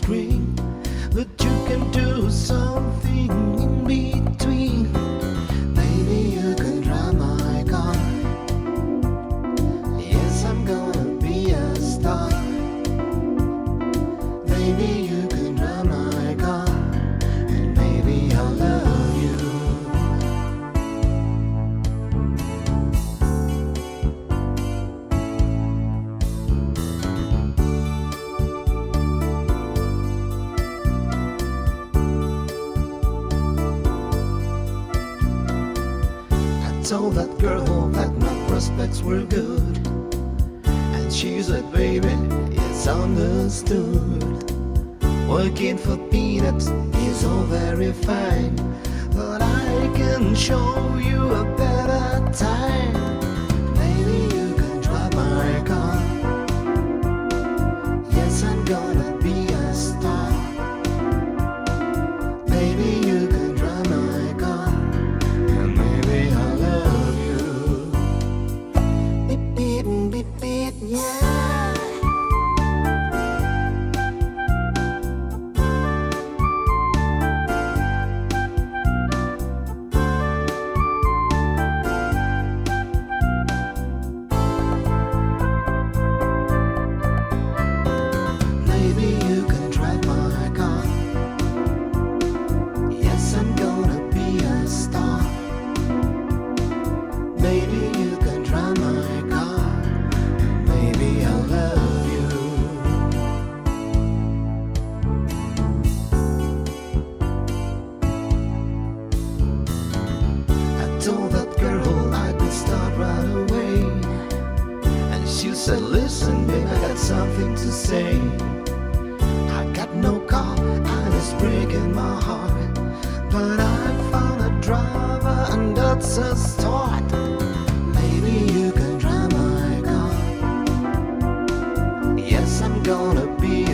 string, but you can do something in between. Baby, you can drive my car. Yes, I'm gonna be a star. Baby, you can drive my car, and maybe I'll love you. I told that girl that my prospects were good, and she said, baby, it's understood. Working for peanuts is all very fine, but I can show you a better time. Baby, you can drive my car. Yes, I'm gonna be a star. Baby, you can drive my car, and maybe I'll love you. Beep, beep, beep, beep, yeah. Baby, you can drive my car, and maybe I'll love you. I told that girl I could start right away, and she said, listen, babe, I got something to say. I got no car, and it's breaking my heart, but I found a driver, and that's a start. Baby, you can drive my car. Yes, I'm gonna be